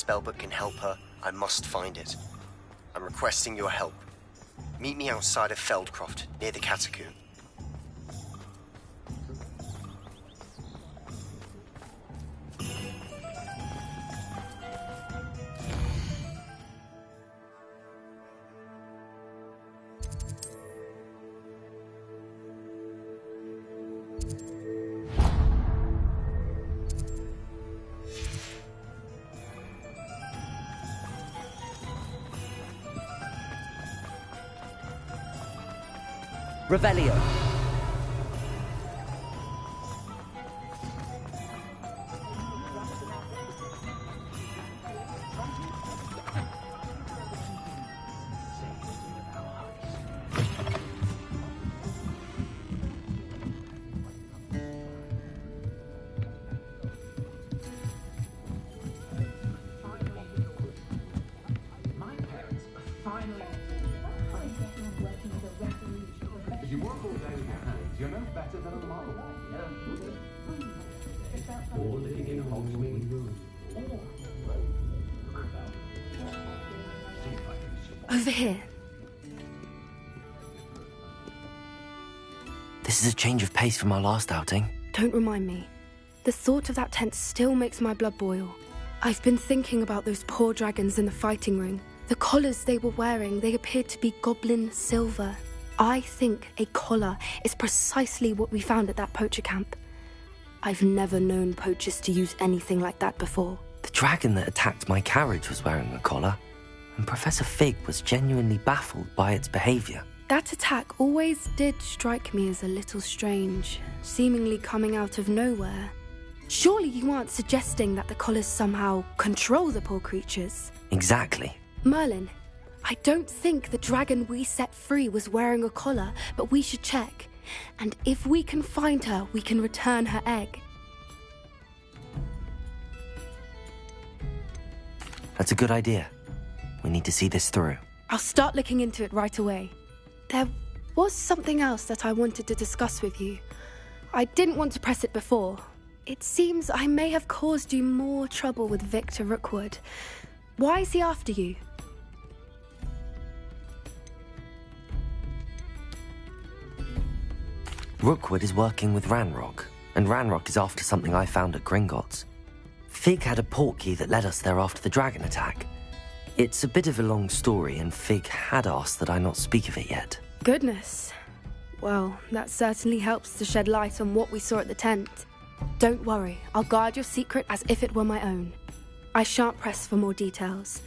spellbook can help her, I must find it. I'm requesting your help. Meet me outside of Feldcroft, near the catacomb. Revelio. You work all day with your hands, you're no better than a model. Or living in a Hogsmeade. Over here. This is a change of pace from our last outing. Don't remind me. The thought of that tent still makes my blood boil. I've been thinking about those poor dragons in the fighting ring. The collars they were wearing, they appeared to be goblin silver. I think a collar is precisely what we found at that poacher camp. I've never known poachers to use anything like that before. The dragon that attacked my carriage was wearing a collar, and Professor Fig was genuinely baffled by its behavior. That attack always did strike me as a little strange, seemingly coming out of nowhere. Surely you aren't suggesting that the collars somehow control the poor creatures? Exactly. Merlin, I don't think the dragon we set free was wearing a collar, but we should check. And if we can find her, we can return her egg. That's a good idea. We need to see this through. I'll start looking into it right away. There was something else that I wanted to discuss with you. I didn't want to press it before. It seems I may have caused you more trouble with Victor Rookwood. Why is he after you? Rookwood is working with Ranrock, and Ranrock is after something I found at Gringotts. Fig had a portkey that led us there after the dragon attack. It's a bit of a long story, and Fig had asked that I not speak of it yet. Goodness. Well, that certainly helps to shed light on what we saw at the tent. Don't worry, I'll guard your secret as if it were my own. I shan't press for more details.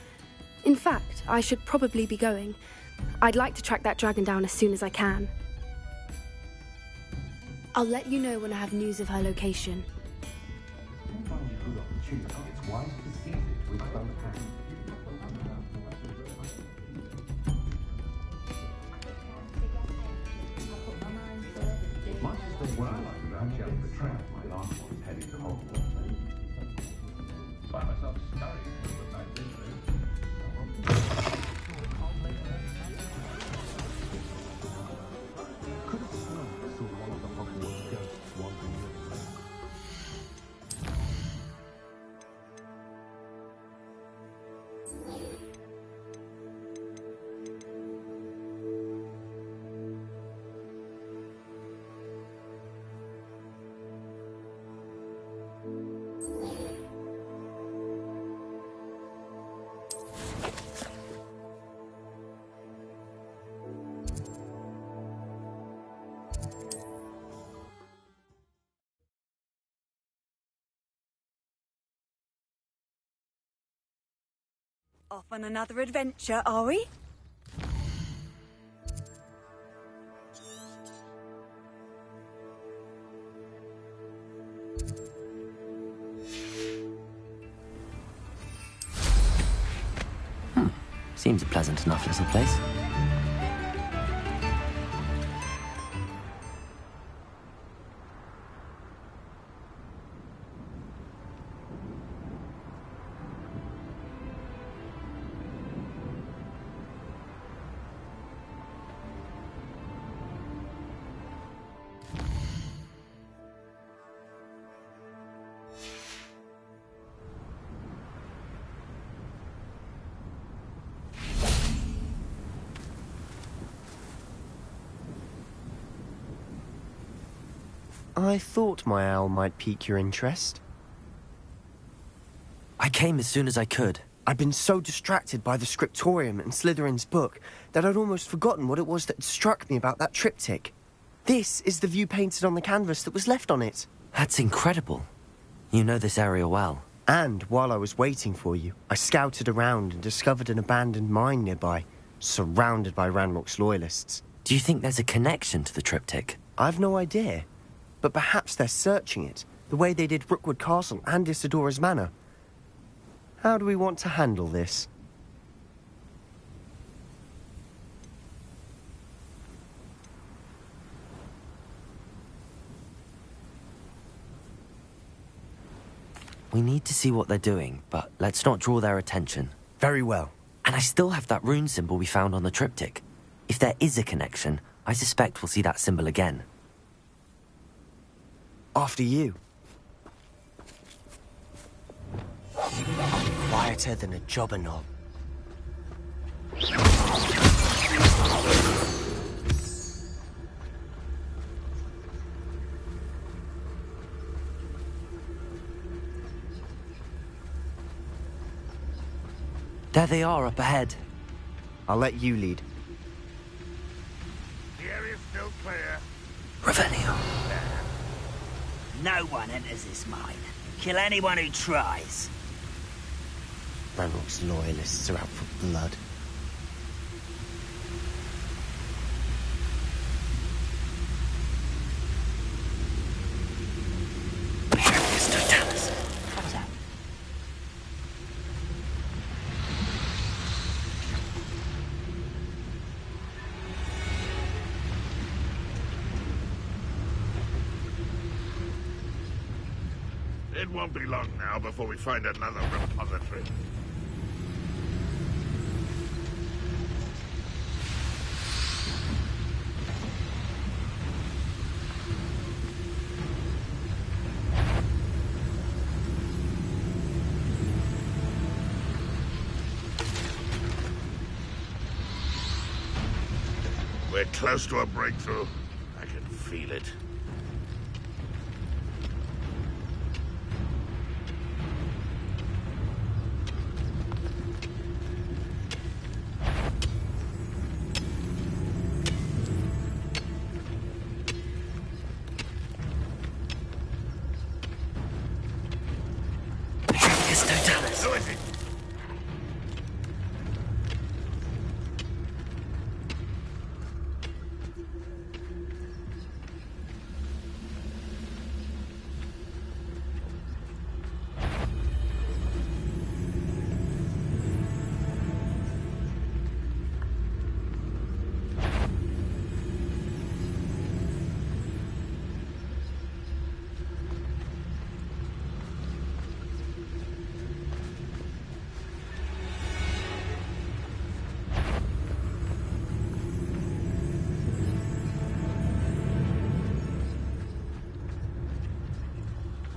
In fact, I should probably be going. I'd like to track that dragon down as soon as I can. I'll let you know when I have news of her location. It's wise to seize it with both hands. Much as they were like without Jelly the Tramp, my last one was heading to Hogwarts. Find myself scurrying through the night window. Could have sworn I saw one of the Hogwarts ghosts wandering near the place. Off on another adventure, are we? Seems a pleasant enough little place. I thought my owl might pique your interest. I came as soon as I could. I'd been so distracted by the scriptorium and Slytherin's book that I'd almost forgotten what it was that struck me about that triptych. This is the view painted on the canvas that was left on it. That's incredible. You know this area well. And while I was waiting for you, I scouted around and discovered an abandoned mine nearby, surrounded by Ranrock's loyalists. Do you think there's a connection to the triptych? I've no idea, but perhaps they're searching it, the way they did Rookwood Castle and Isidora's Manor. How do we want to handle this? We need to see what they're doing, but let's not draw their attention. Very well. And I still have that rune symbol we found on the triptych. If there is a connection, I suspect we'll see that symbol again. After you. Quieter than a jobber knob. There they are, up ahead. I'll let you lead. The area's still clear. Revelio. No one enters this mine. Kill anyone who tries. Ranrock's loyalists are out for blood. What was that? It won't be long now before we find another repository. We're close to a breakthrough. I can feel it. Who is it?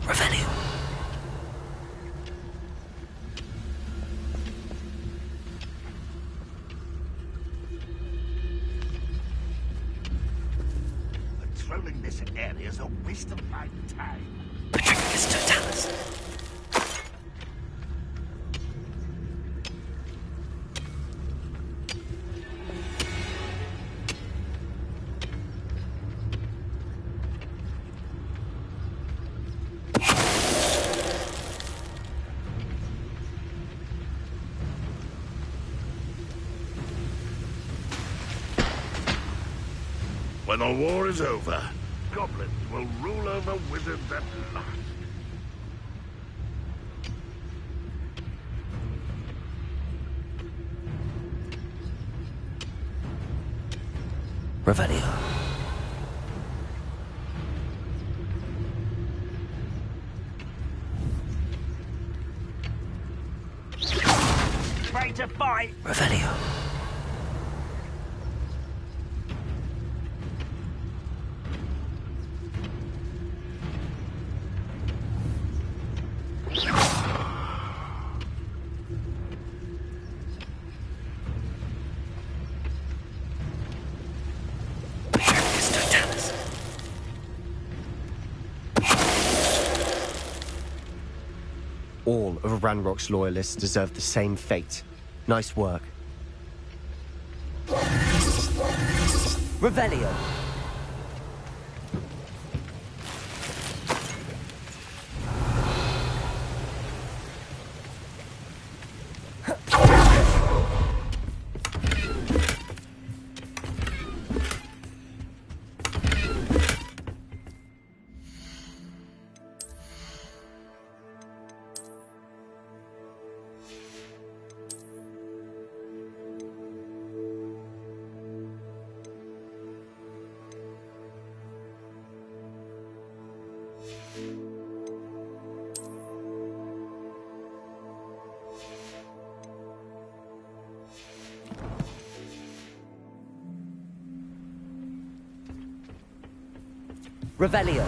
Revelio. Patrolling this area is a waste of my time. Patricus Totalis. When the war is over, goblins will rule over wizards at last. Revelio. Ready to fight? Revelio. Patricus Totalis. All of Ranrock's loyalists deserve the same fate. Nice work. Revelio. Revelio.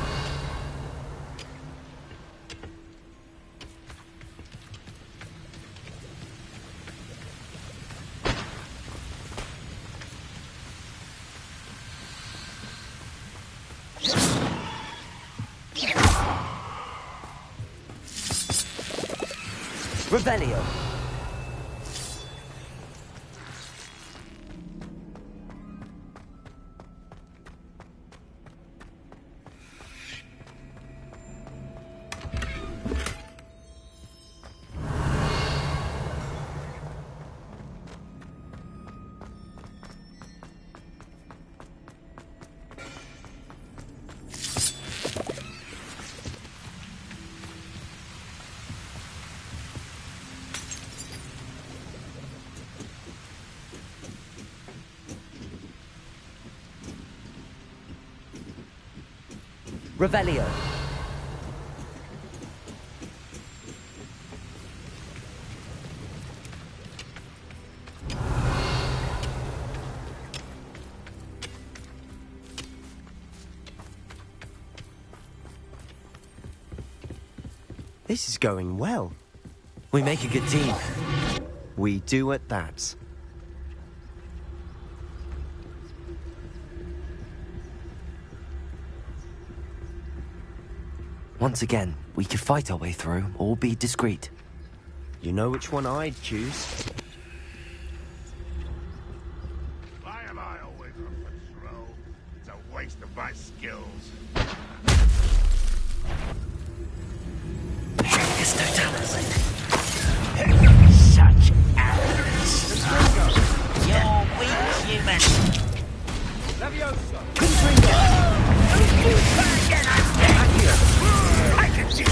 Revelio. Revelio. This is going well. We make a good team. We do at that. Once again, we could fight our way through or be discreet. You know which one I'd choose? Why am I always on patrol? It's a waste of my skills. It's no talent. Such arrogance. You're weak, human. I can see.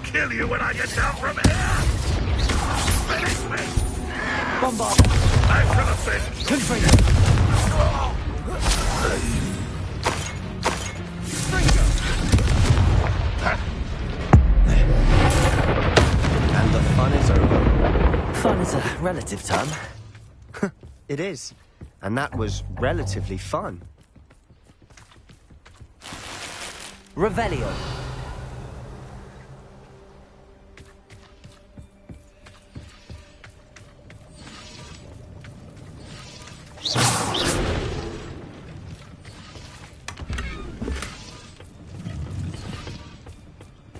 Kill you when I get down from here! Finish me! Bombard. I should have been... And the fun is over. Fun is a relative term. It is. And that was relatively fun. Revelio.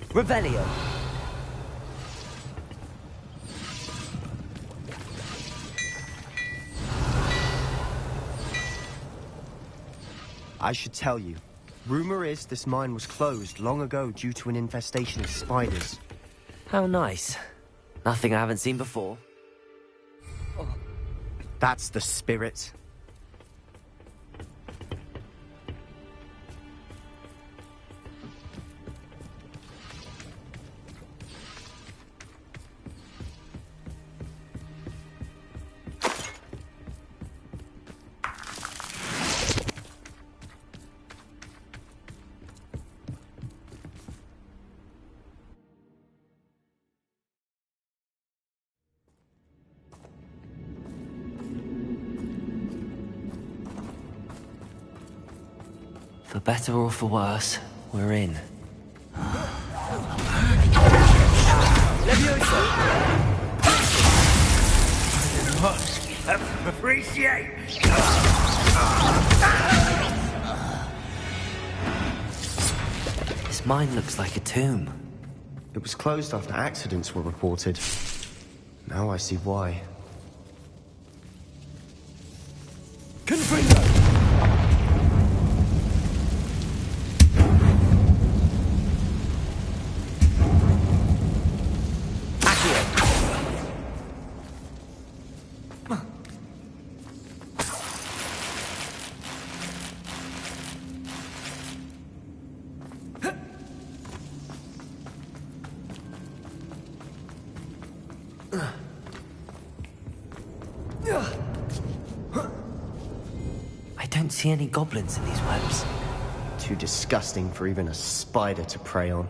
Revelio. I should tell you. Rumor is this mine was closed long ago due to an infestation of spiders. How nice. Nothing I haven't seen before. That's the spirit. For better or for worse, we're in. Appreciate. This mine looks like a tomb. It was closed after accidents were reported. Now I see why. I don't see any goblins in these webs. Too disgusting for even a spider to prey on.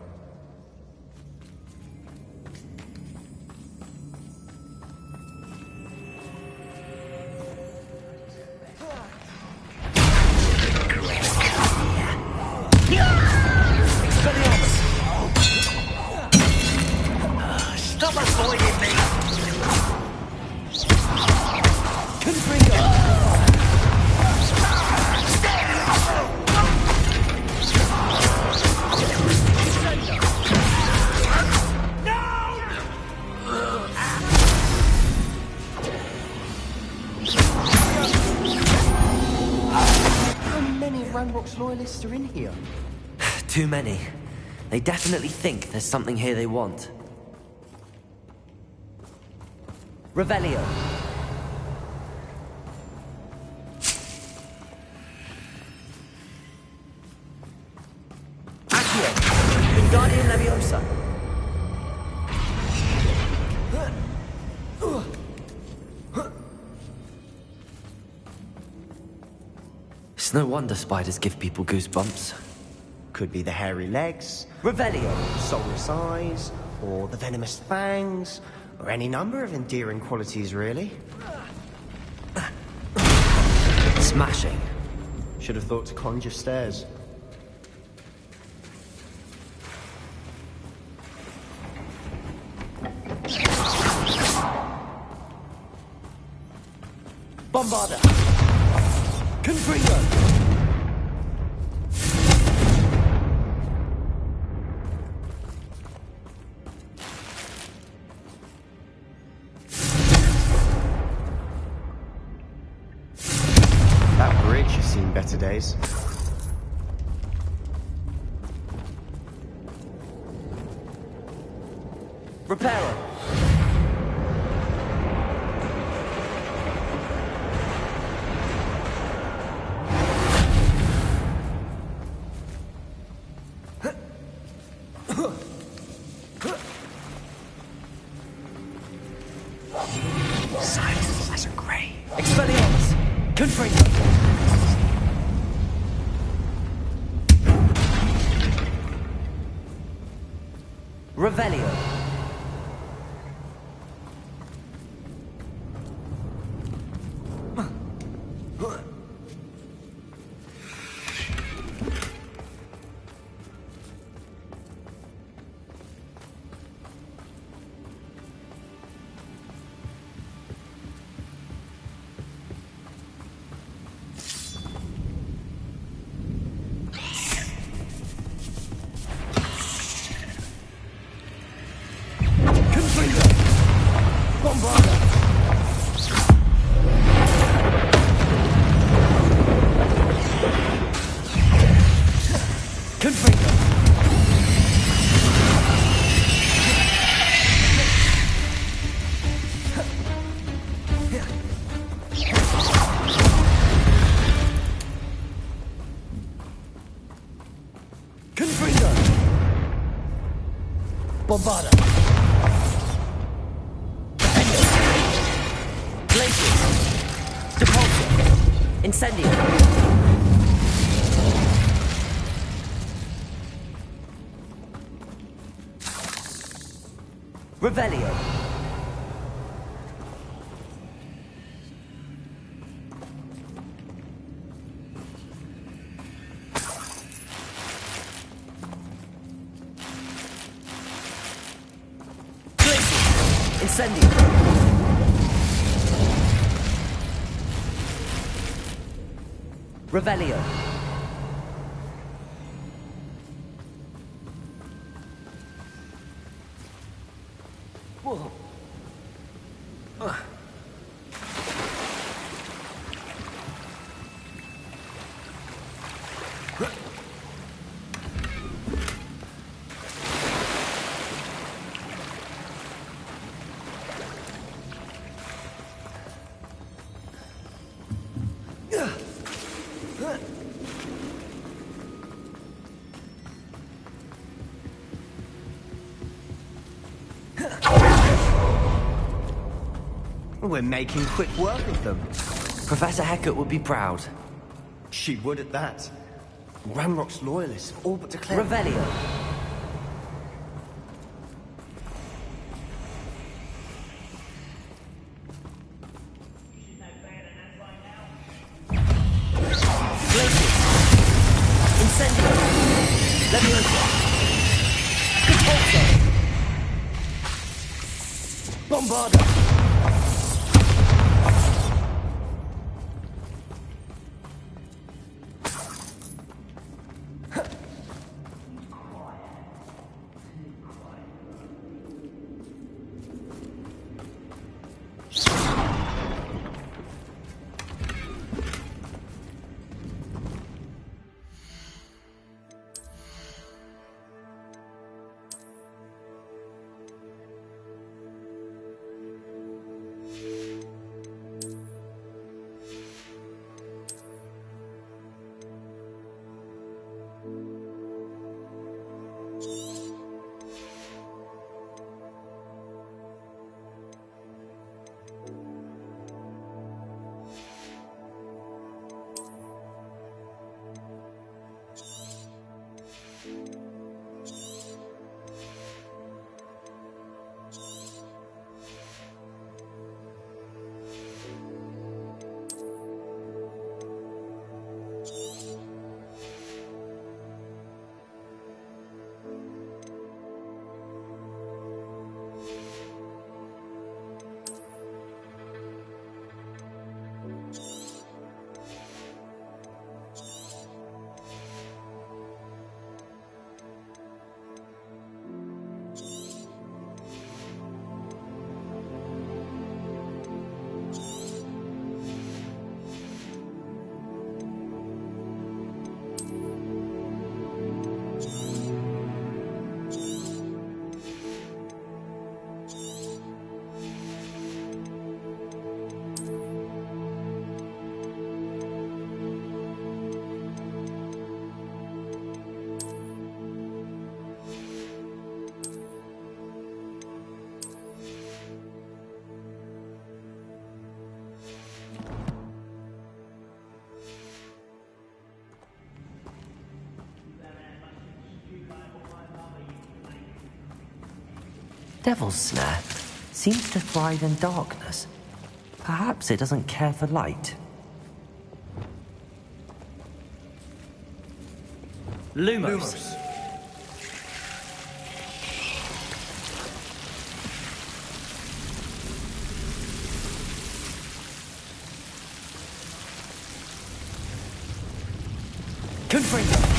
Stop avoiding me. How many Ranrock's loyalists are in here? Too many. They definitely think there's something here they want. Revelio. Accio. Wingardium Leviosa. It's no wonder spiders give people goosebumps. Could be the hairy legs, Revelio. soulless eyes, or the venomous fangs, or any number of endearing qualities, really. Smashing. Should have thought to conjure stairs. Bombarda. Confringo! That bridge has seen better days. Reparo. Silence as a grey. Expelliarmus. Confringo. Revelio. Bombarda! Glacius. Depulso. Incendio. Revelio. Incendio. Revelio. Whoa. We're making quick work of them. Professor Hecat would be proud. She would at that. Ranrock's loyalists have all but declared... Revelio. Incendio. Leviosa. Repulsor. Bombarda. Devil's Snare seems to thrive in darkness. Perhaps it doesn't care for light. Lumos. Confringo.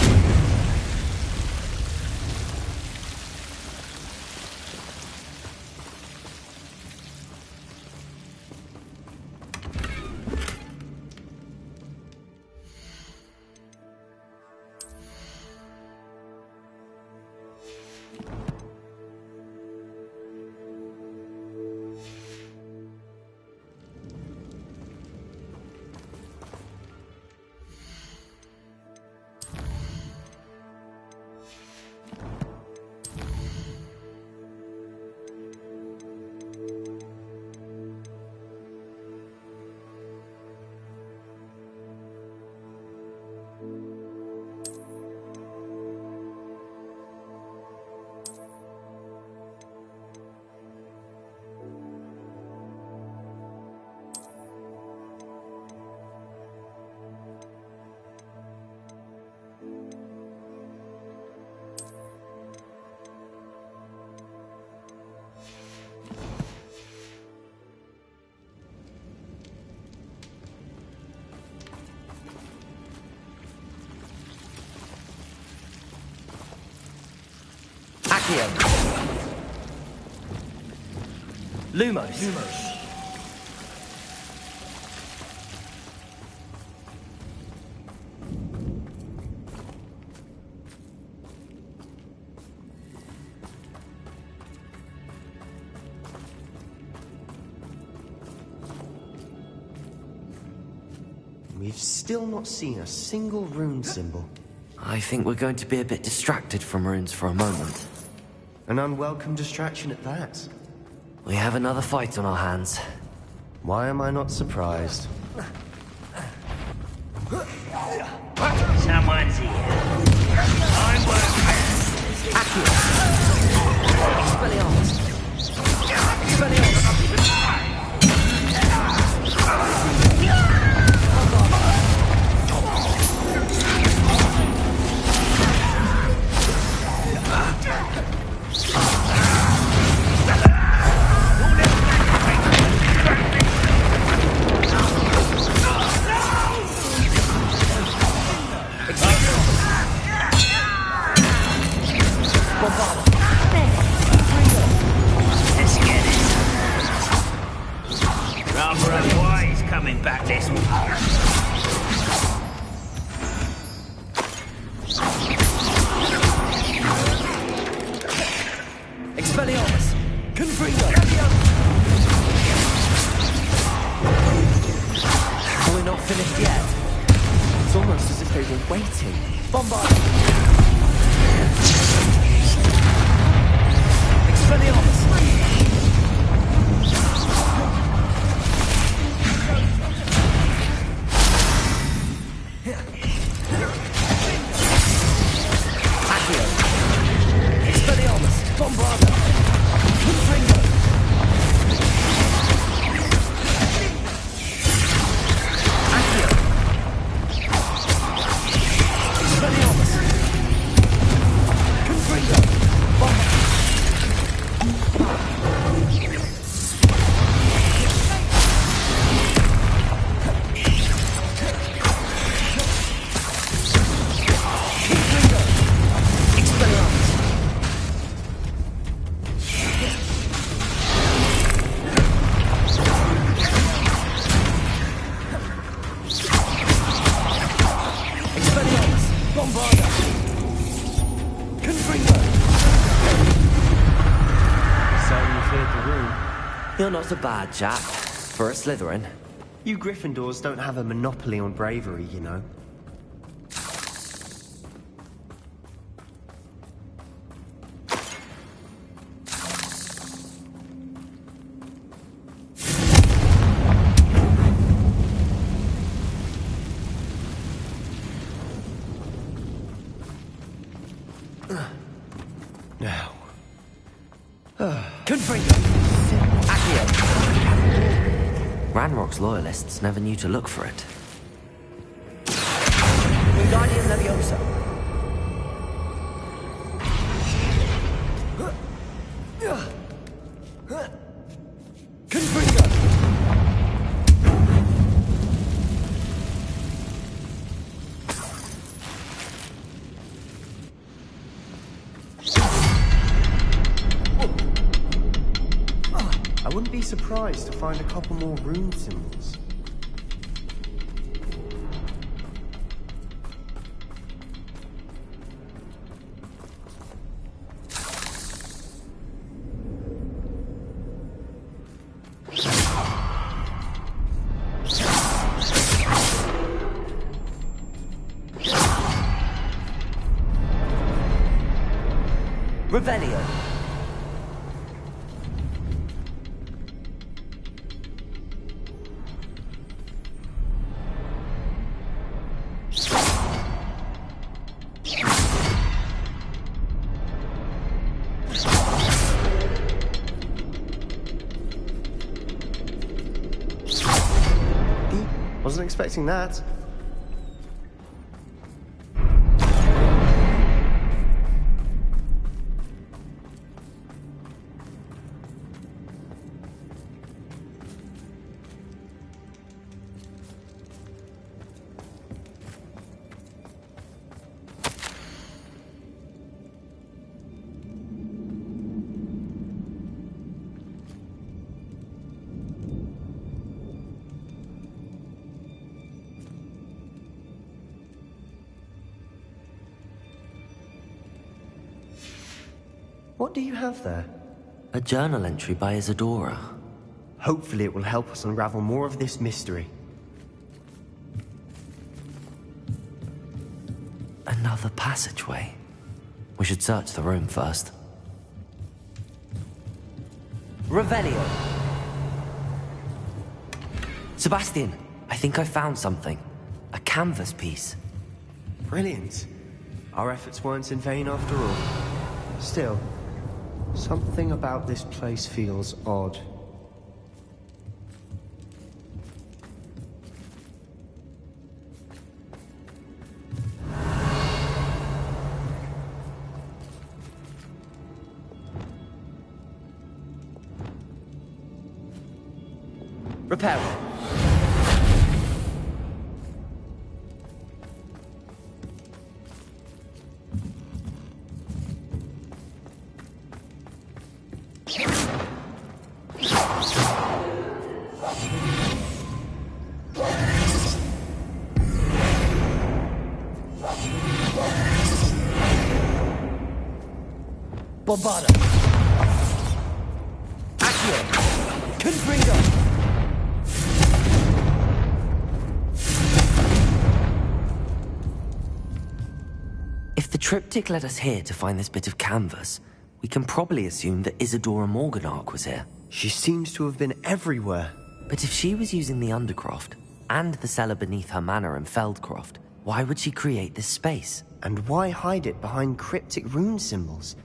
Accio. Lumos. We've still not seen a single rune symbol. I think we're going to be a bit distracted from runes for a moment. An unwelcome distraction at that. We have another fight on our hands. Why am I not surprised? Someone's here. I won't. Expelliarmus. Expelliarmus. Rather unwise coming back this way. Expelliarmus. Confringo. We're not finished yet. It's almost as if they were waiting. Bombard. Expelliarmus. Accio. Expelliarmus. Bombarda. Confringo. Accio. Expelliarmus. Confringo. Bombarda. Bombarda! Confringo! So you cleared the room. You're not a bad chap. For a Slytherin. You Gryffindors don't have a monopoly on bravery, you know. Now. Confringo! Accio! Ranrock's loyalists never knew to look for it. Wingardium Leviosa! Confringo! I wouldn't be surprised to find a couple more rune symbols. Revelio! Wasn't expecting that. What do you have there? A journal entry by Isadora. Hopefully it will help us unravel more of this mystery. Another passageway. We should search the room first. Revelio. Sebastian, I think I found something. A canvas piece. Brilliant. Our efforts weren't in vain after all. Still, something about this place feels odd. Repair it. Bombarda. Accio. Confringo. If the triptych led us here to find this bit of canvas, we can probably assume that Isadora Morganark was here. She seems to have been everywhere. But if she was using the Undercroft, and the cellar beneath her manor in Feldcroft, why would she create this space? And why hide it behind cryptic rune symbols?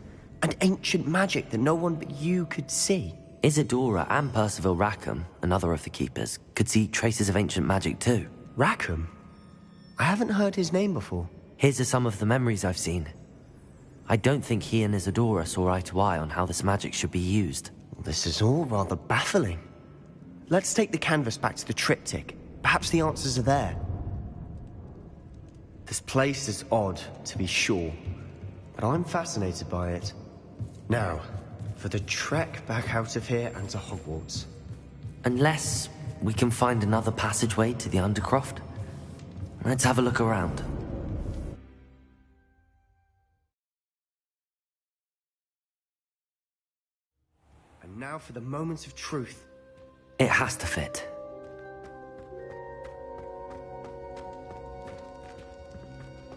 And ancient magic that no one but you could see? Isadora and Percival Rackham, another of the Keepers, could see traces of ancient magic too. Rackham? I haven't heard his name before. Here's are some of the memories I've seen. I don't think he and Isadora saw eye to eye on how this magic should be used. This is all rather baffling. Let's take the canvas back to the triptych. Perhaps the answers are there. This place is odd, to be sure, but I'm fascinated by it. Now, for the trek back out of here and to Hogwarts. Unless we can find another passageway to the Undercroft. Let's have a look around. And now for the moment of truth. It has to fit.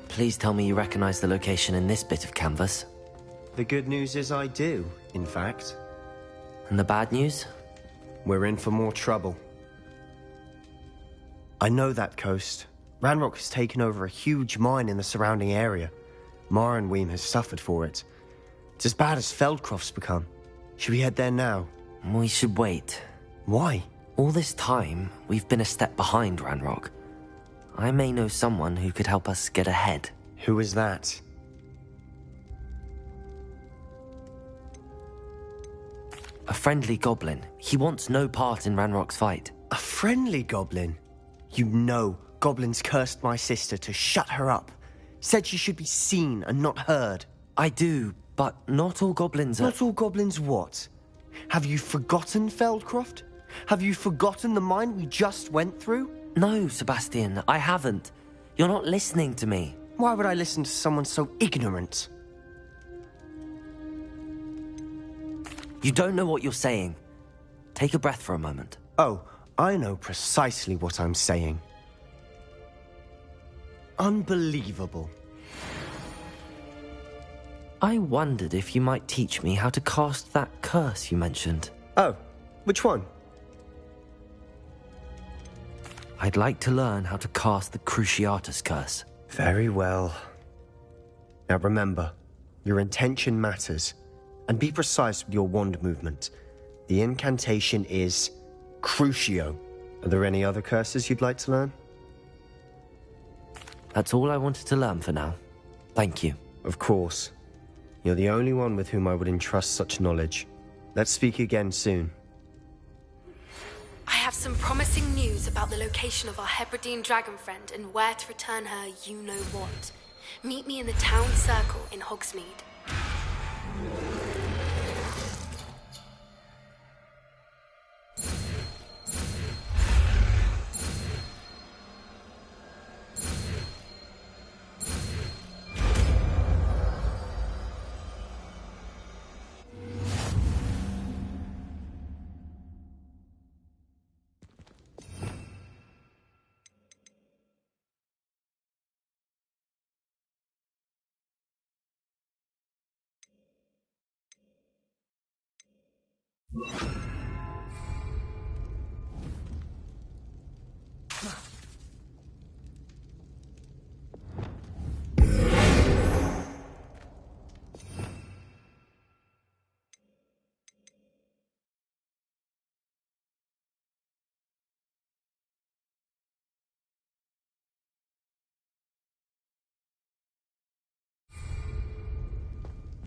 Please tell me you recognize the location in this bit of canvas. The good news is I do, in fact. And the bad news? We're in for more trouble. I know that coast. Ranrock has taken over a huge mine in the surrounding area. Marrenweem has suffered for it. It's as bad as Feldcroft's become. Should we head there now? We should wait. Why? All this time, we've been a step behind Ranrock. I may know someone who could help us get ahead. Who is that? A friendly goblin. He wants no part in Ranrock's fight. A friendly goblin? You know, goblins cursed my sister to shut her up. Said she should be seen and not heard. I do, but not all goblins are... Not all goblins what? Have you forgotten Feldcroft? Have you forgotten the mine we just went through? No, Sebastian, I haven't. You're not listening to me. Why would I listen to someone so ignorant? You don't know what you're saying. Take a breath for a moment. Oh, I know precisely what I'm saying. Unbelievable. I wondered if you might teach me how to cast that curse you mentioned. Oh, which one? I'd like to learn how to cast the Cruciatus curse. Very well. Now remember, your intention matters. And be precise with your wand movement. The incantation is Crucio. Are there any other curses you'd like to learn? That's all I wanted to learn for now. Thank you. Of course. You're the only one with whom I would entrust such knowledge. Let's speak again soon. I have some promising news about the location of our Hebridean dragon friend and where to return her you-know-what. Meet me in the town circle in Hogsmeade.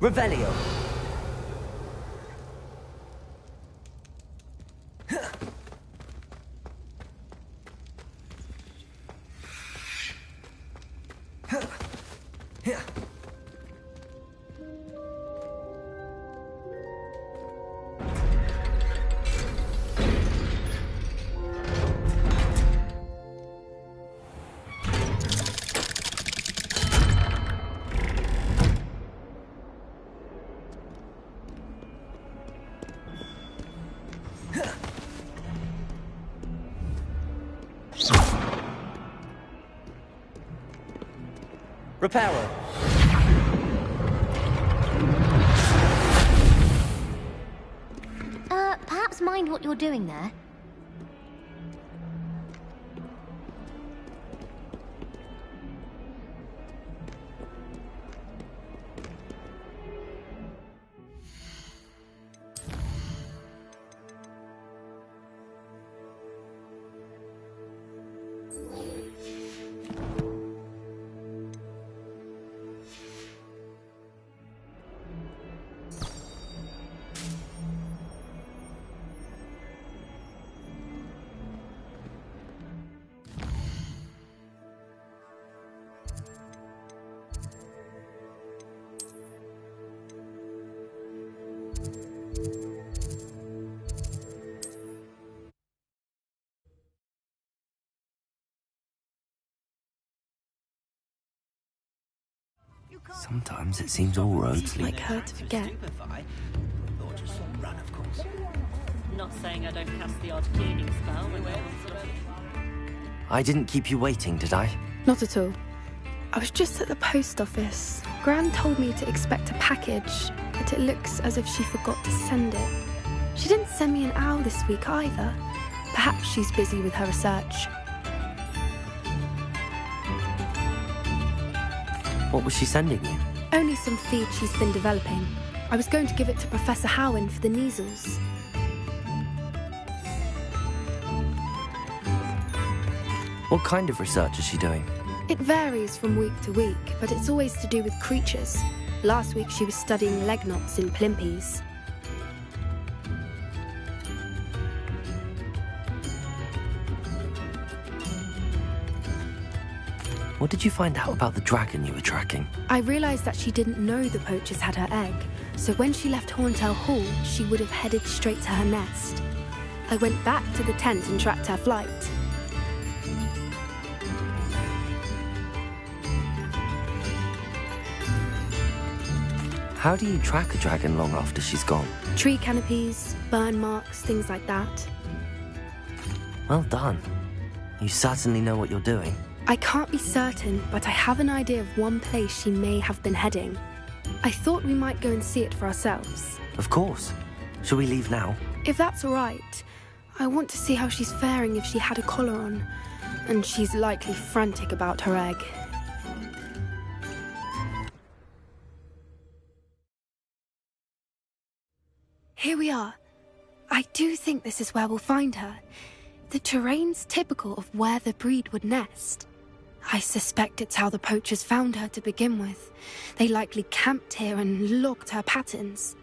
Revelio. Reparo. Perhaps mind what you're doing there. Sometimes it seems all roads lead. Like her to forget. Not saying I don't cast the odd cleaning spell when no one's looking. I didn't keep you waiting, did I? Not at all. I was just at the post office. Gran told me to expect a package, but it looks as if she forgot to send it. She didn't send me an owl this week either. Perhaps she's busy with her research. What was she sending you? Only some feed she's been developing. I was going to give it to Professor Howen for the measles. What kind of research is she doing? It varies from week to week, but it's always to do with creatures. Last week she was studying leg knots in plimpies. What did you find out about the dragon you were tracking? I realised that she didn't know the poachers had her egg, so when she left Horntail Hall, she would have headed straight to her nest. I went back to the tent and tracked her flight. How do you track a dragon long after she's gone? Tree canopies, burn marks, things like that. Well done. You certainly know what you're doing. I can't be certain, but I have an idea of one place she may have been heading. I thought we might go and see it for ourselves. Of course. Shall we leave now? If that's all right. I want to see how she's faring if she had a collar on. And she's likely frantic about her egg. Here we are. I do think this is where we'll find her. The terrain's typical of where the breed would nest. I suspect it's how the poachers found her to begin with. They likely camped here and logged her patterns.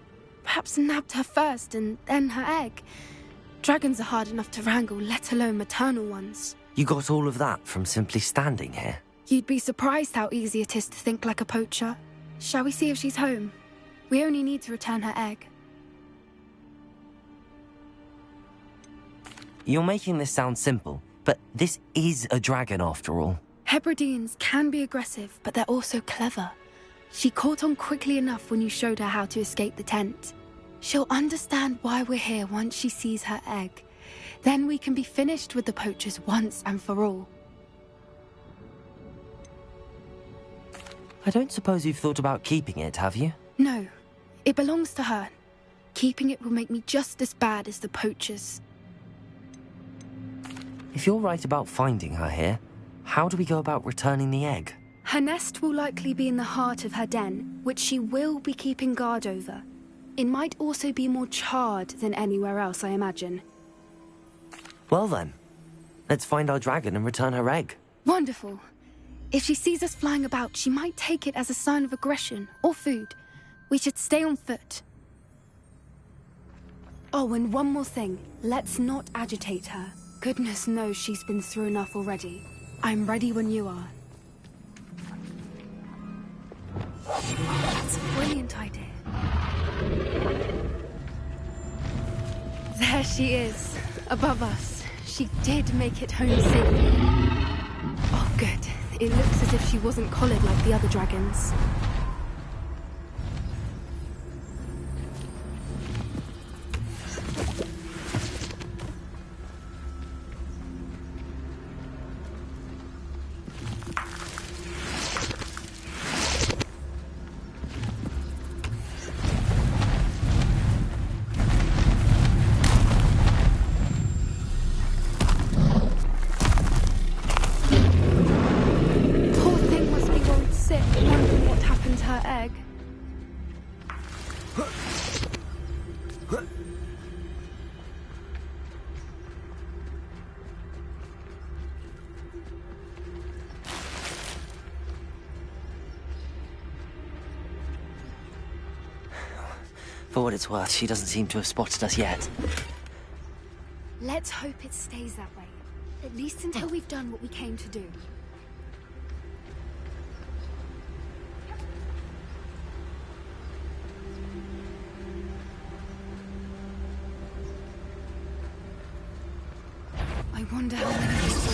Perhaps nabbed her first and then her egg. Dragons are hard enough to wrangle, let alone maternal ones. You got all of that from simply standing here? You'd be surprised how easy it is to think like a poacher. Shall we see if she's home? We only need to return her egg. You're making this sound simple, but this is a dragon after all. Hebrideans can be aggressive, but they're also clever. She caught on quickly enough when you showed her how to escape the tent. She'll understand why we're here once she sees her egg. Then we can be finished with the poachers once and for all. I don't suppose you've thought about keeping it, have you? No, it belongs to her. Keeping it will make me just as bad as the poachers. If you're right about finding her here, how do we go about returning the egg? Her nest will likely be in the heart of her den, which she will be keeping guard over. It might also be more charred than anywhere else, I imagine. Well then, let's find our dragon and return her egg. Wonderful. If she sees us flying about, she might take it as a sign of aggression or food. We should stay on foot. Oh, and one more thing. Let's not agitate her. Goodness knows she's been through enough already. I'm ready when you are. That's a brilliant idea. There she is, above us. She did make it home safely. Oh, good. It looks as if she wasn't collared like the other dragons. For what it's worth, she doesn't seem to have spotted us yet. Let's hope it stays that way. At least until we've done what we came to do. I wonder how many people...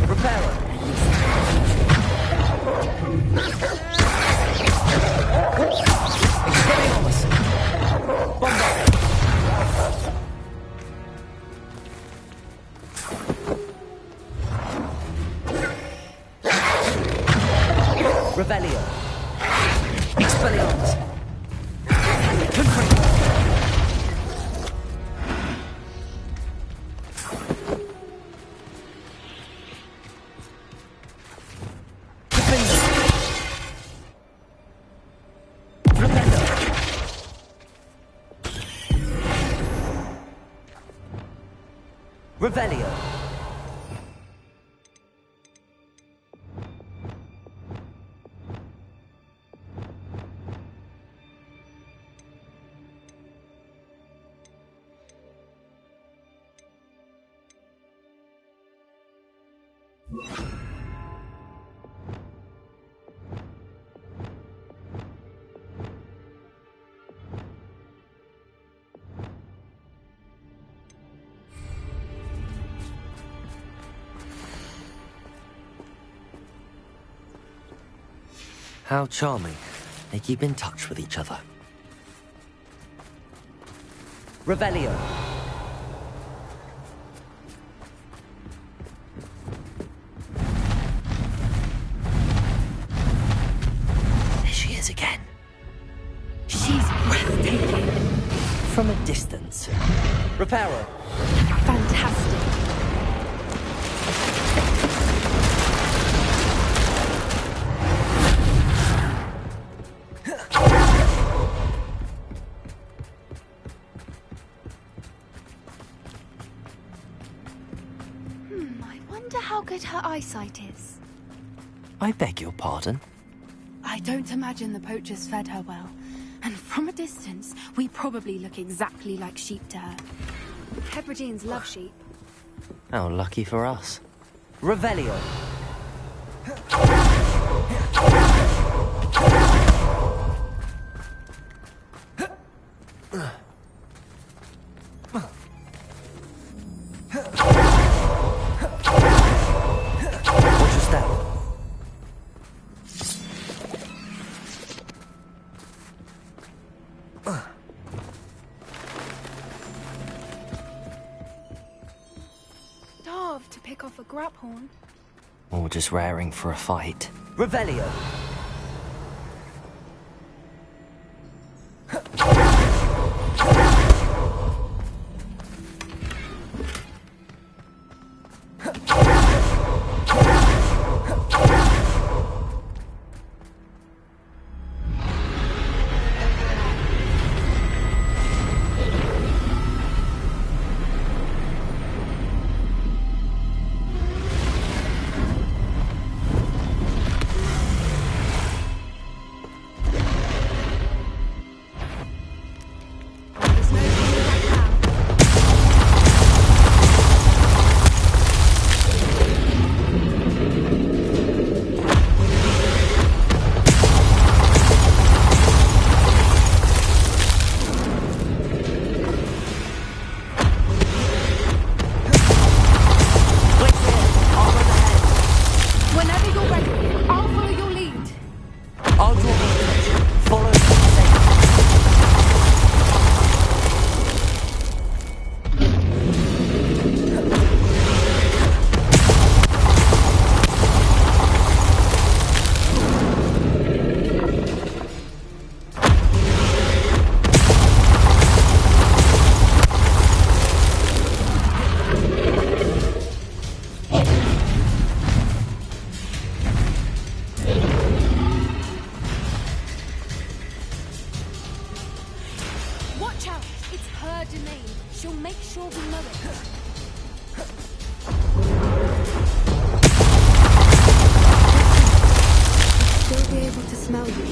Repairer! Revelio. Expelliarmus. Revelio. How charming. They keep in touch with each other. Revelio. There she is again. She's breathtaking. From a distance. Repairer. Fantastic. How good her eyesight is. I beg your pardon? I don't imagine the poachers fed her well. And from a distance, we probably look exactly like sheep to her. Hebrideans love sheep. How lucky for us. Revelio. To pick off a graphorn. Or just raring for a fight. Revelio. She'll make sure we know it. Still be able to smell you. We've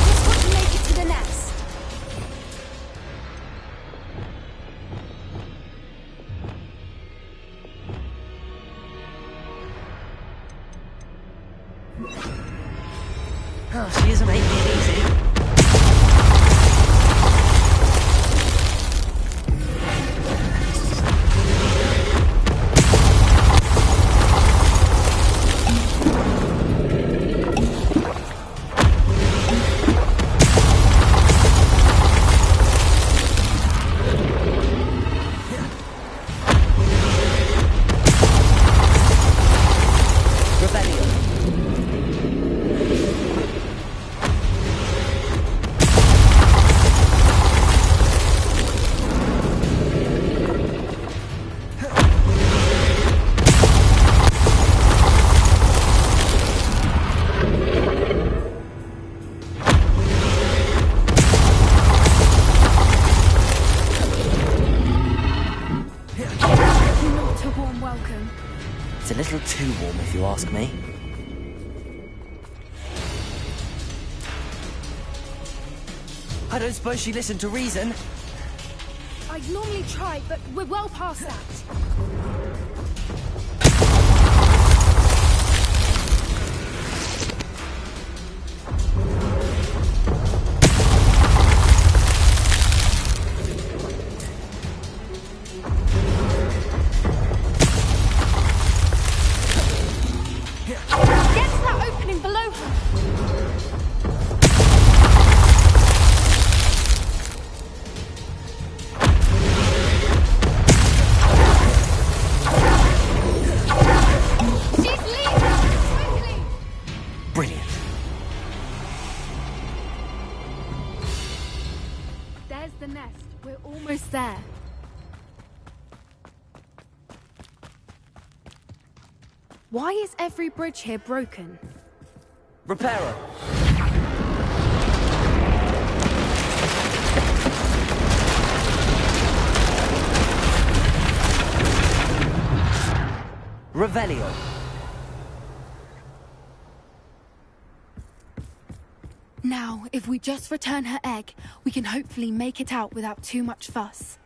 just got to make it to the nest. Oh, she isn't making it easy. It's a little too warm, if you ask me. I don't suppose she listened to reason. I'd normally try, but we're well past that. Get to that opening below her. She's leaving! Quickly! Brilliant. There's the nest. We're almost there. Why is every bridge here broken? Repairer. Revelio. Now, if we just return her egg, we can hopefully make it out without too much fuss.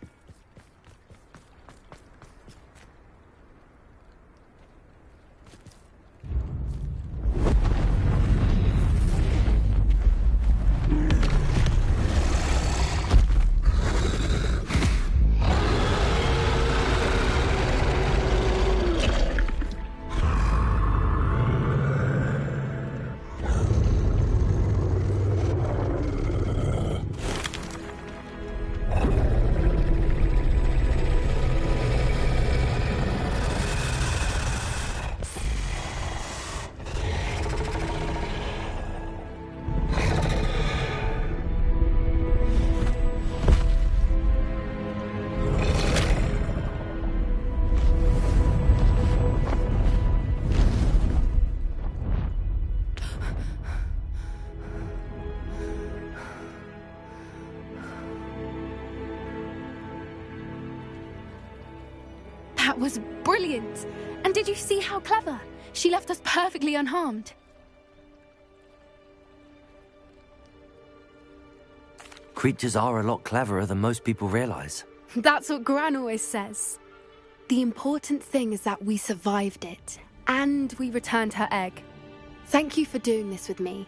That was brilliant! And did you see how clever? She left us perfectly unharmed. Creatures are a lot cleverer than most people realize. That's what Gran always says. The important thing is that we survived it, and we returned her egg. Thank you for doing this with me.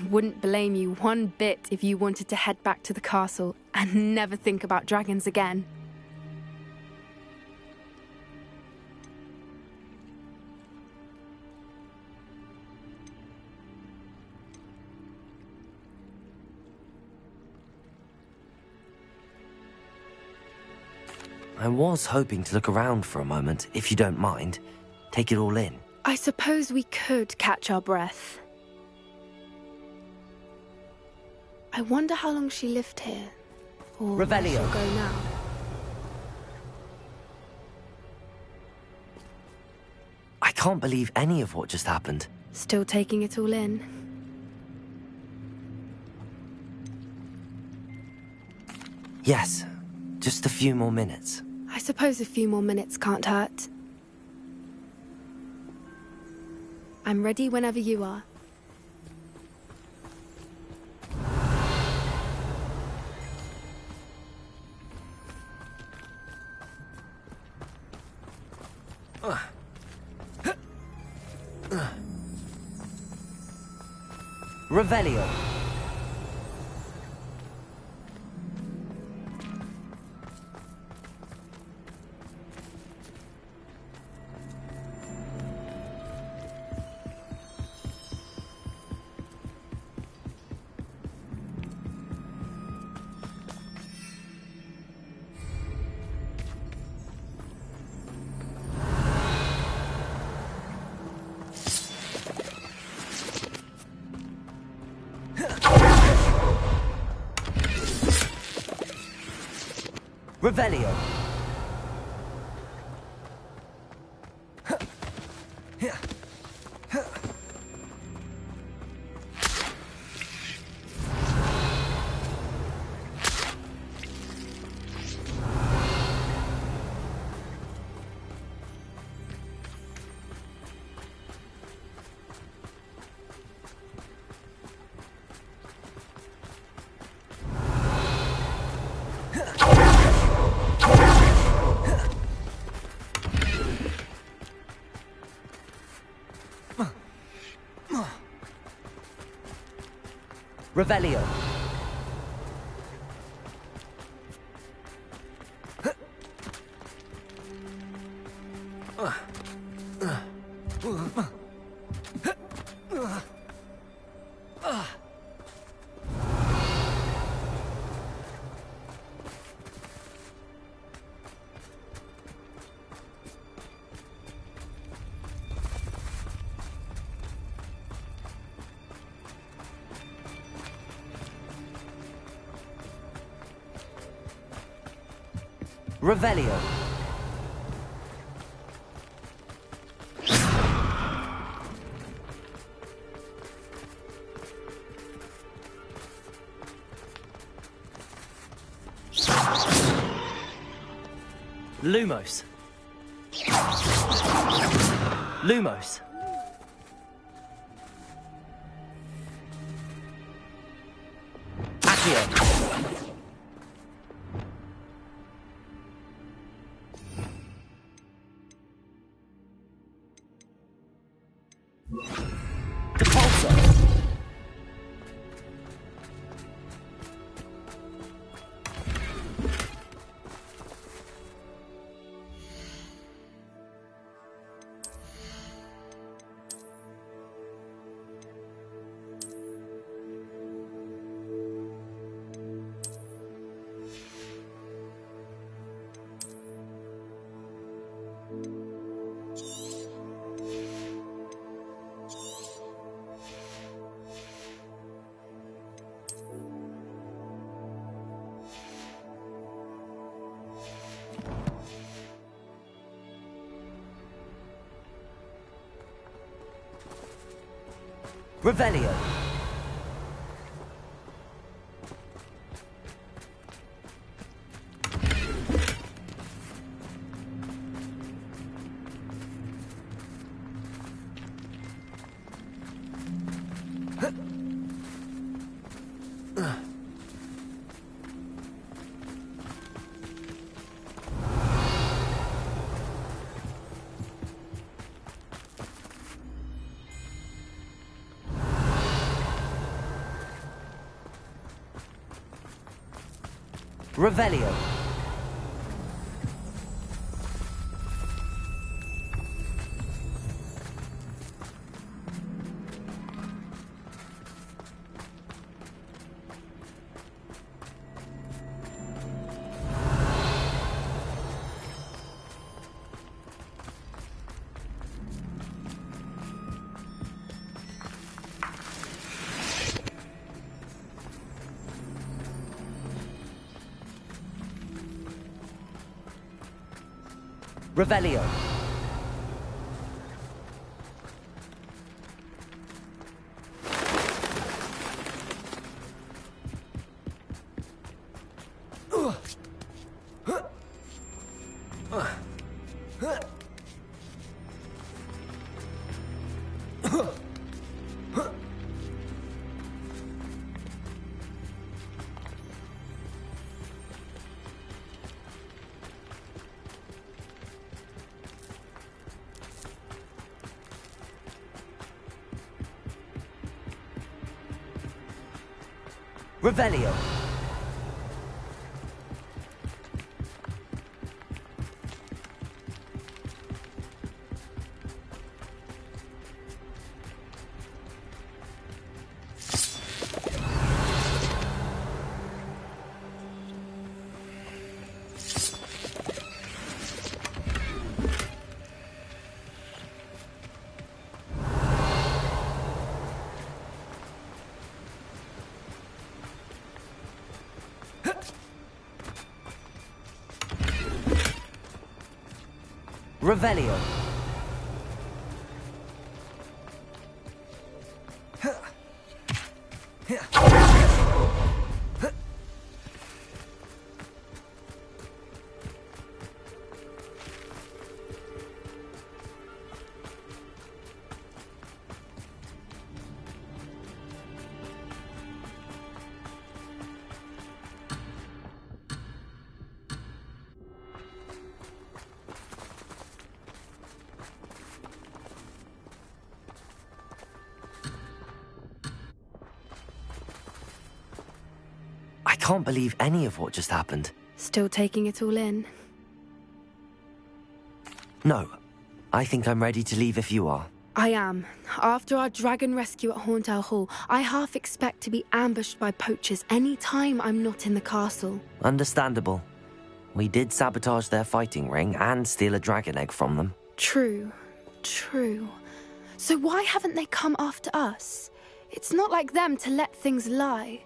Wouldn't blame you one bit if you wanted to head back to the castle and never think about dragons again. I was hoping to look around for a moment, if you don't mind. Take it all in. I suppose we could catch our breath. I wonder how long she lived here. Or where Revelio. she'll go now. I can't believe any of what just happened. Still taking it all in. Yes, just a few more minutes. I suppose a few more minutes can't hurt. I'm ready whenever you are. Revelio. Revelio. Revelio. Revelio. Lumos. Lumos. Accio. Revelio. Revelio. Revelio. Revelio. Revelio. I can't believe any of what just happened. Still taking it all in. No, I think I'm ready to leave if you are. I am. After our dragon rescue at Horndale Hall, I half expect to be ambushed by poachers any time I'm not in the castle. Understandable. We did sabotage their fighting ring and steal a dragon egg from them. True. So why haven't they come after us? It's not like them to let things lie.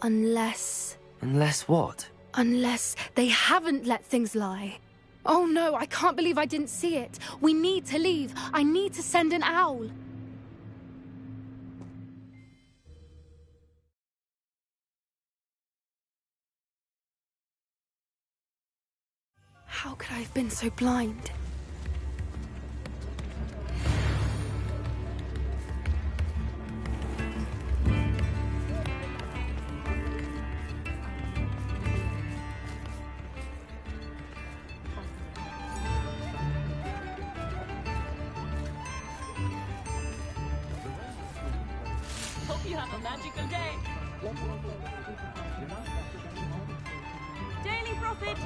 Unless what? Unless they haven't let things lie. Oh no, I can't believe I didn't see it. We need to leave. I need to send an owl. How could I have been so blind? Hope you have a magical day. Daily Prophet.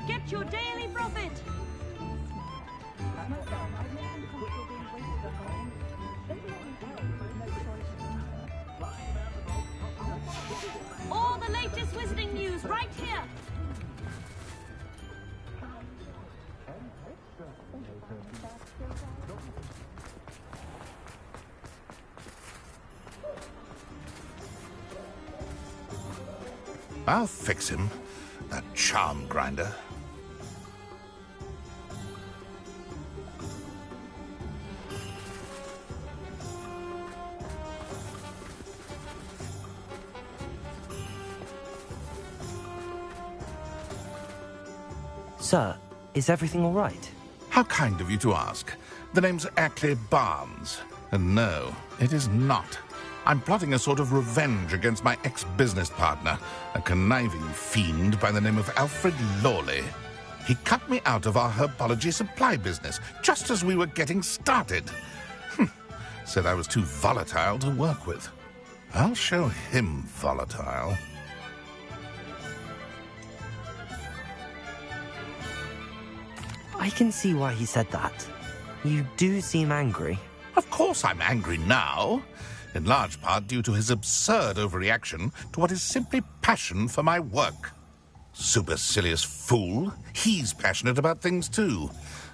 Get your Daily Prophet. All the latest Wizarding news right here. I'll fix him, that charm grinder. Sir, is everything all right? How kind of you to ask. The name's Ackley Barnes. And no, it is not. I'm plotting a sort of revenge against my ex-business partner, a conniving fiend by the name of Alfred Lawley. He cut me out of our herbology supply business just as we were getting started. Said I was too volatile to work with. I'll show him volatile. I can see why he said that. You do seem angry. Of course I'm angry now, in large part due to his absurd overreaction to what is simply passion for my work. Supercilious fool, he's passionate about things too,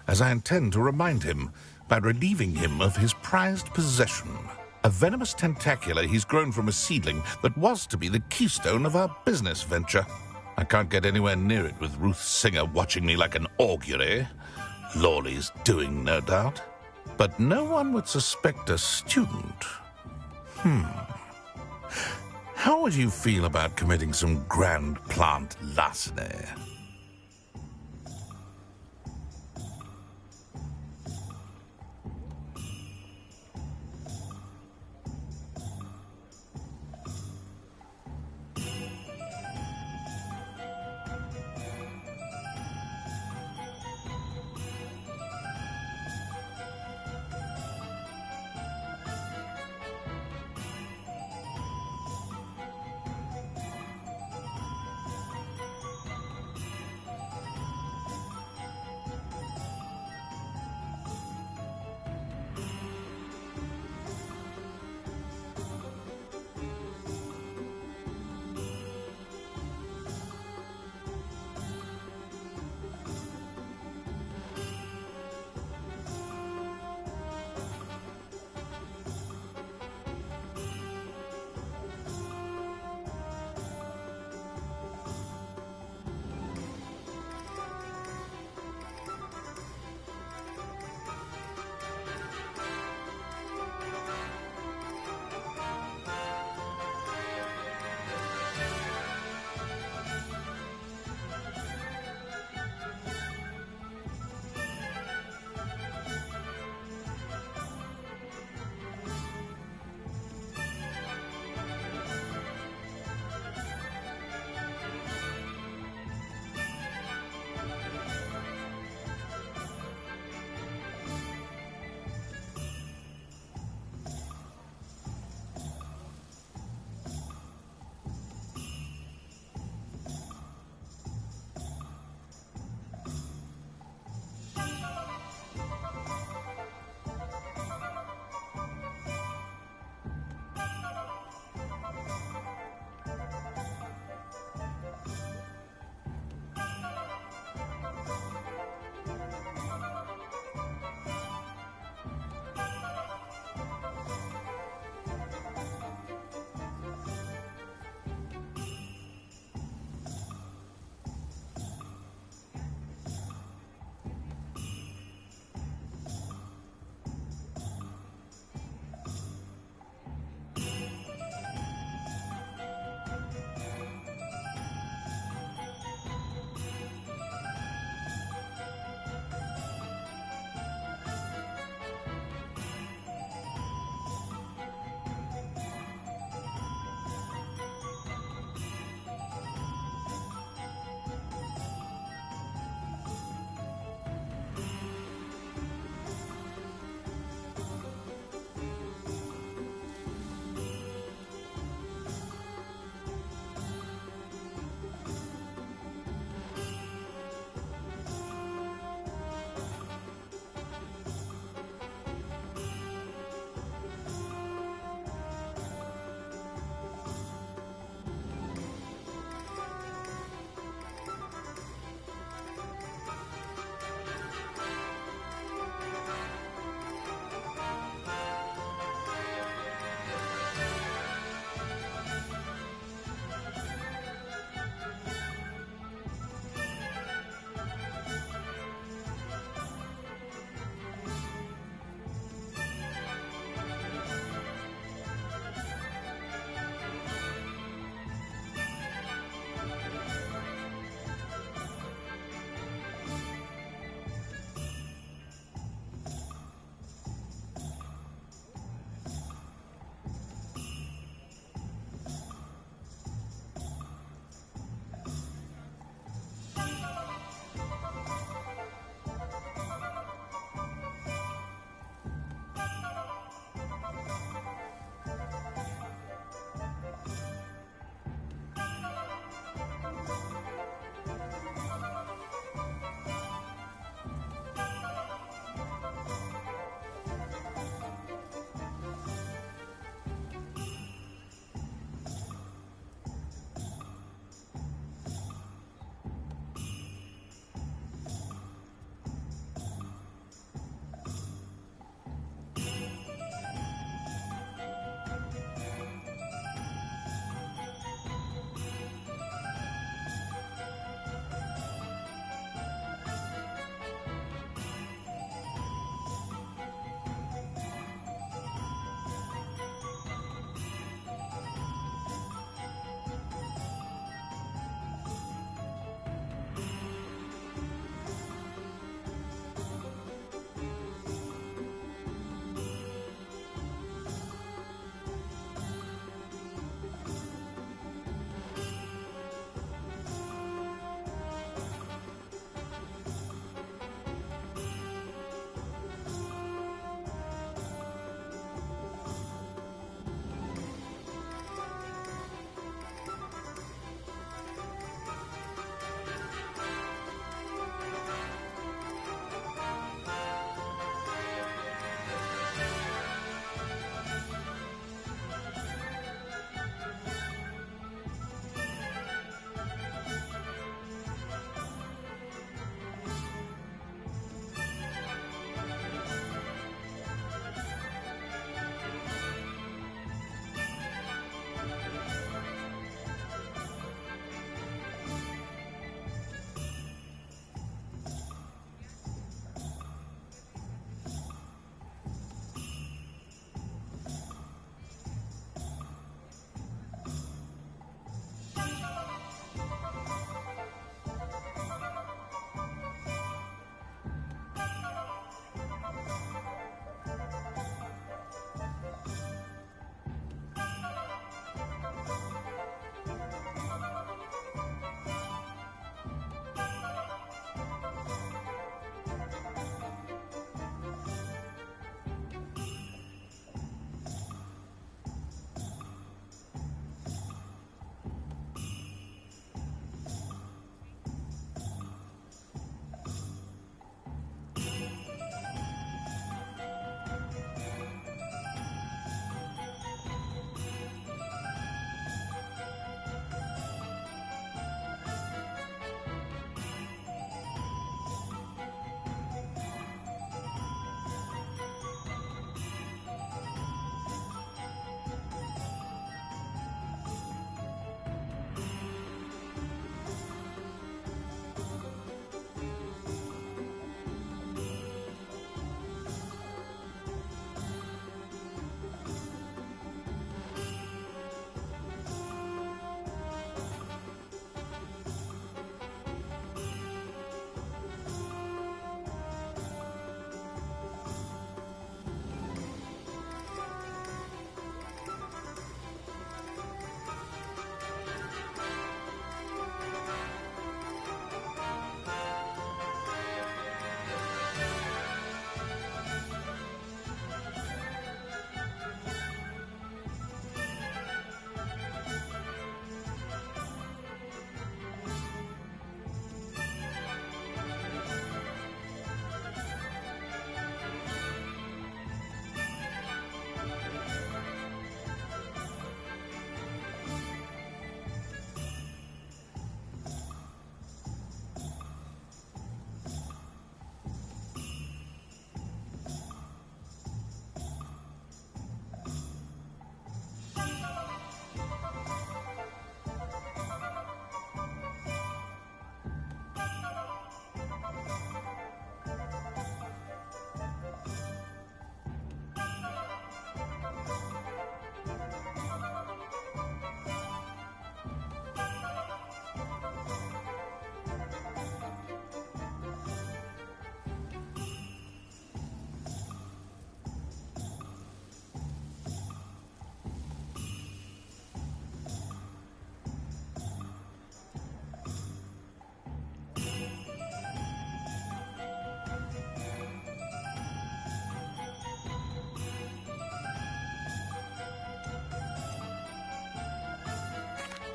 as I intend to remind him by relieving him of his prized possession, a venomous tentacula he's grown from a seedling that was to be the keystone of our business venture. I can't get anywhere near it with Ruth Singer watching me like an augury. Lawley's doing, no doubt. But no one would suspect a student. How would you feel about committing some grand plant larceny?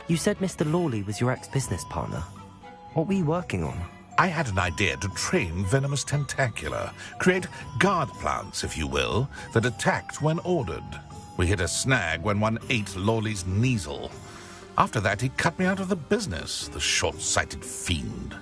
You said Mr. Lawley was your ex-business partner. What were you working on? I had an idea to train venomous tentacula, create guard plants, if you will, that attacked when ordered. We hit a snag when one ate Lawley's Kneasel. After that, he cut me out of the business, the short-sighted fiend.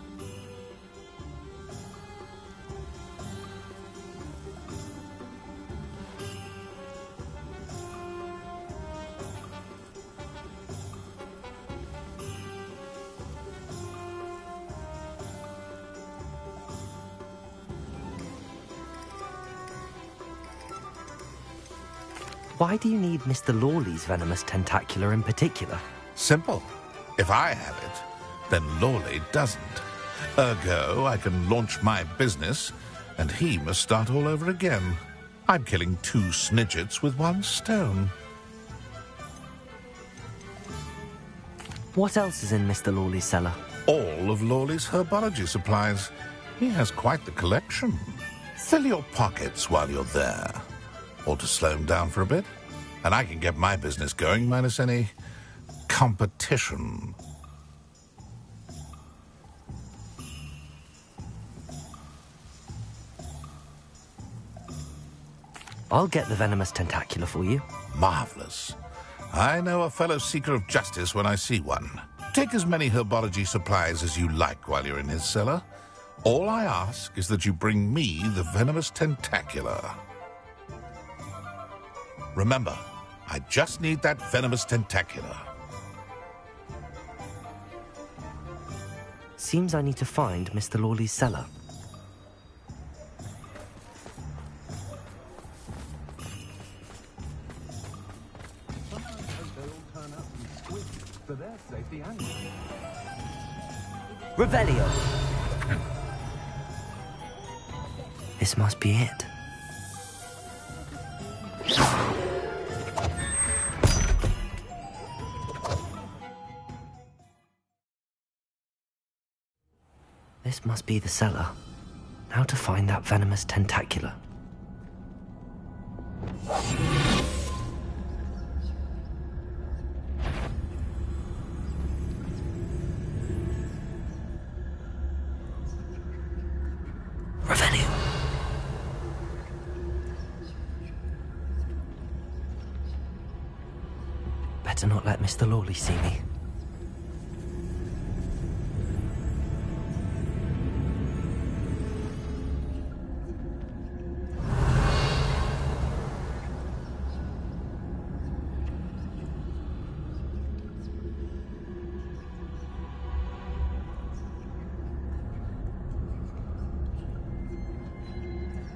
Why do you need Mr. Lawley's venomous tentacula in particular? Simple. If I have it, then Lawley doesn't. Ergo, I can launch my business, and he must start all over again. I'm killing 2 snidgets with 1 stone. What else is in Mr. Lawley's cellar? All of Lawley's herbology supplies. He has quite the collection. Fill your pockets while you're there. Or to slow him down for a bit, and I can get my business going minus any competition. I'll get the venomous tentacula for you. Marvelous. I know a fellow seeker of justice when I see one. Take as many herbology supplies as you like while you're in his cellar. All I ask is that you bring me the venomous tentacula. Remember, I just need that venomous tentacula. Seems I need to find Mr. Lawley's cellar. Revelio! This must be it. This must be the cellar. How to find that venomous tentacula? Revelio. Better not let Mr. Lawley see me.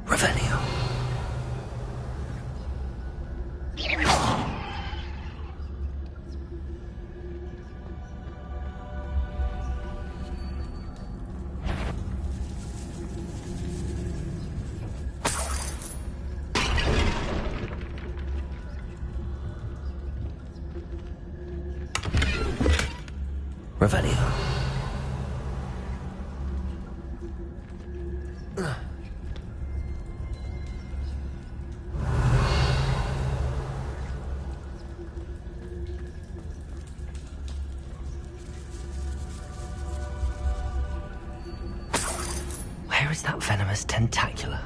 Revelio. Revelio. Where is that venomous tentacula?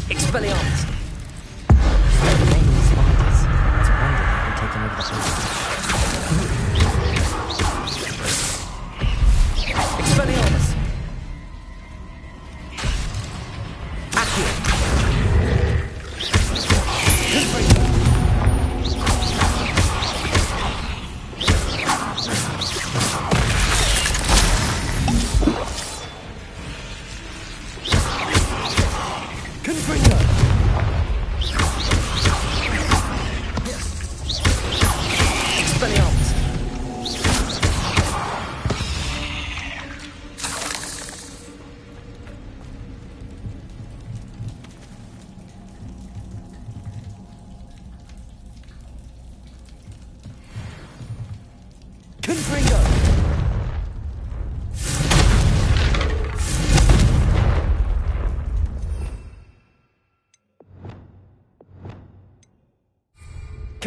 Expelliarmus! Mainly spiders. It's a wonder they haven't taken over the whole. Expelliarmus! Accio!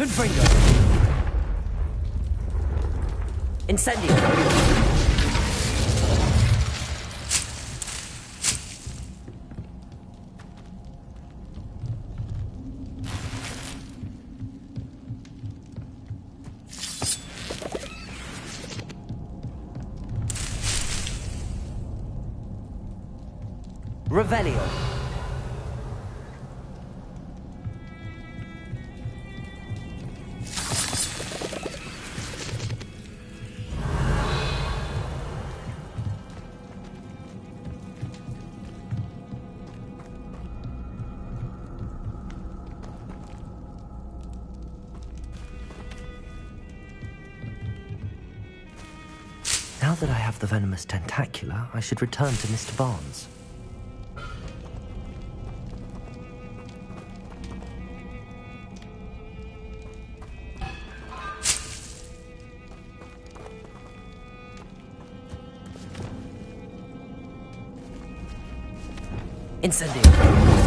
Confringo! Incendio! Revelio. Now that I have the venomous tentacula, I should return to Mr. Barnes. Incendio.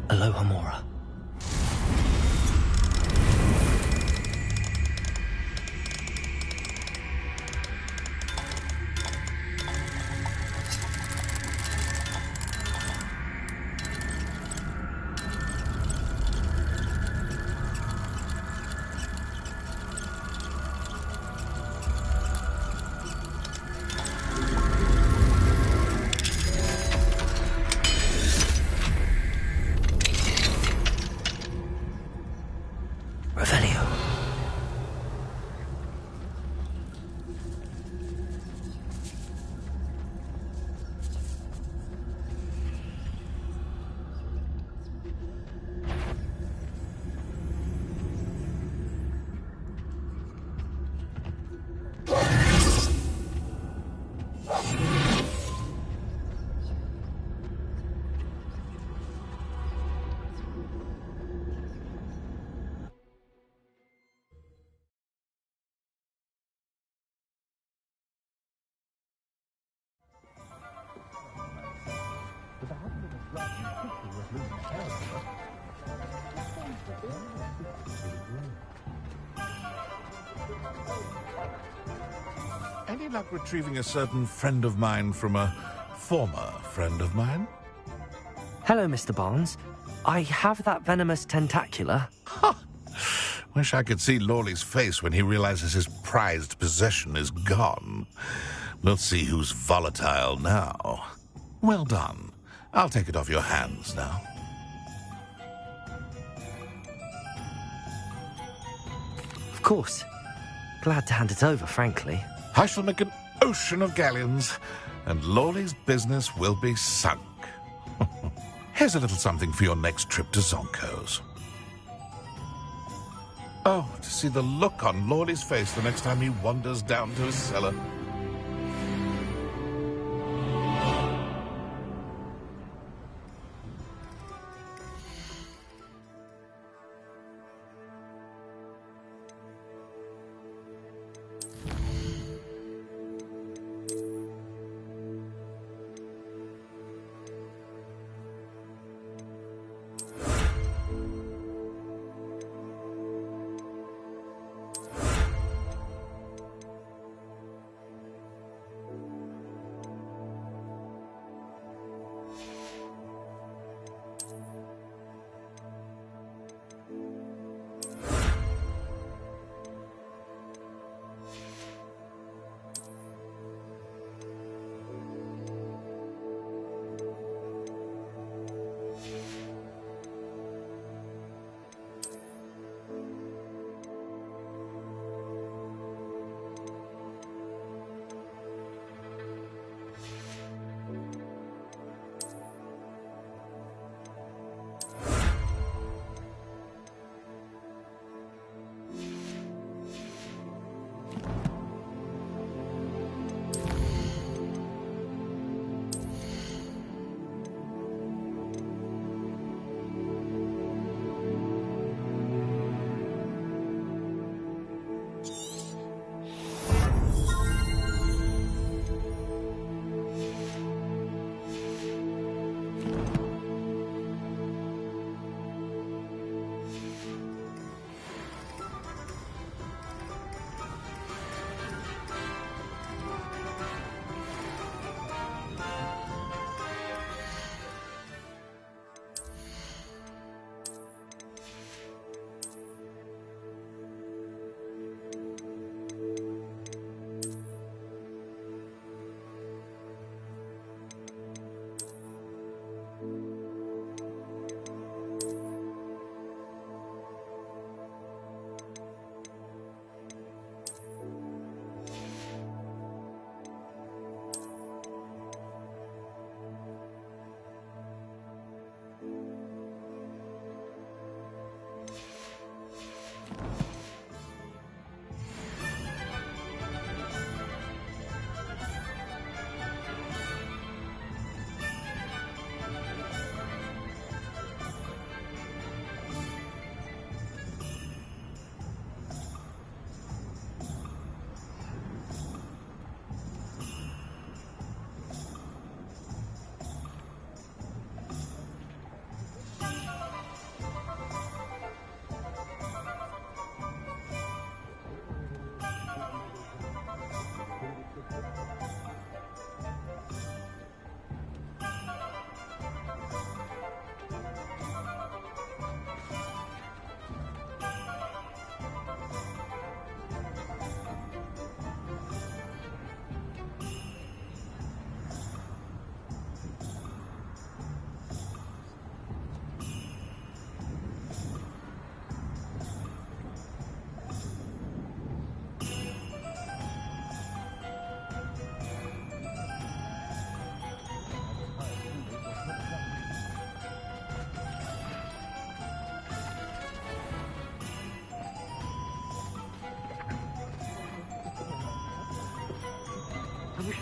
Aloha Mora. Any luck retrieving a certain friend of mine from a former friend of mine? Hello, Mr. Barnes. I have that venomous tentacula. Ha! Wish I could see Lawley's face when he realizes his prized possession is gone. We'll see who's volatile now. Well done. I'll take it off your hands now. Of course. Glad to hand it over, frankly. I shall make an ocean of galleons, and Lawley's business will be sunk. Here's a little something for your next trip to Zonko's. Oh, to see the look on Lawley's face the next time he wanders down to his cellar.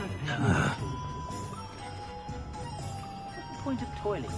What's the point of toiling?